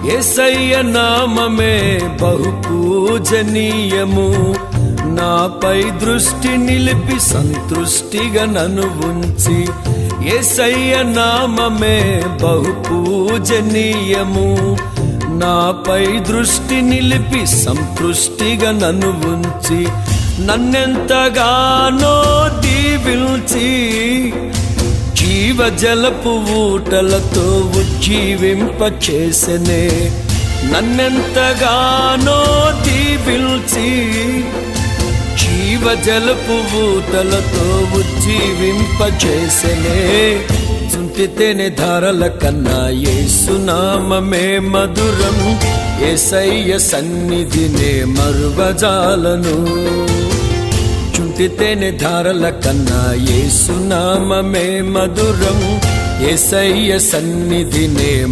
యేసయ్య నామమే బహు పూజనీయము. నాపై దృష్టి నిలిపి సంతృష్టిగా నన్ను ఉంచి, యేసయ్య నామమే బహు పూజనీయము. నాపై దృష్టి నిలిపి సంతృష్టిగా నన్ను ఉంచి, నన్నెంతగానో దీవించి జీవజలపు ఊటలతో ఉజ్జీవింపచేసెనే. నన్నెంతగానో దీవించి జీవజలపు ఊటలతో ఉజ్జీవింపచేసెనే. చుంటితేనే ధారల కన్నా యేసునామమే మధురం. యేసయ్య సన్నిధినే మరువజాలను. చుంటితేనే ధారల కన్నా యేసునామమే మధురం. యేసయ్య సన్నిధినే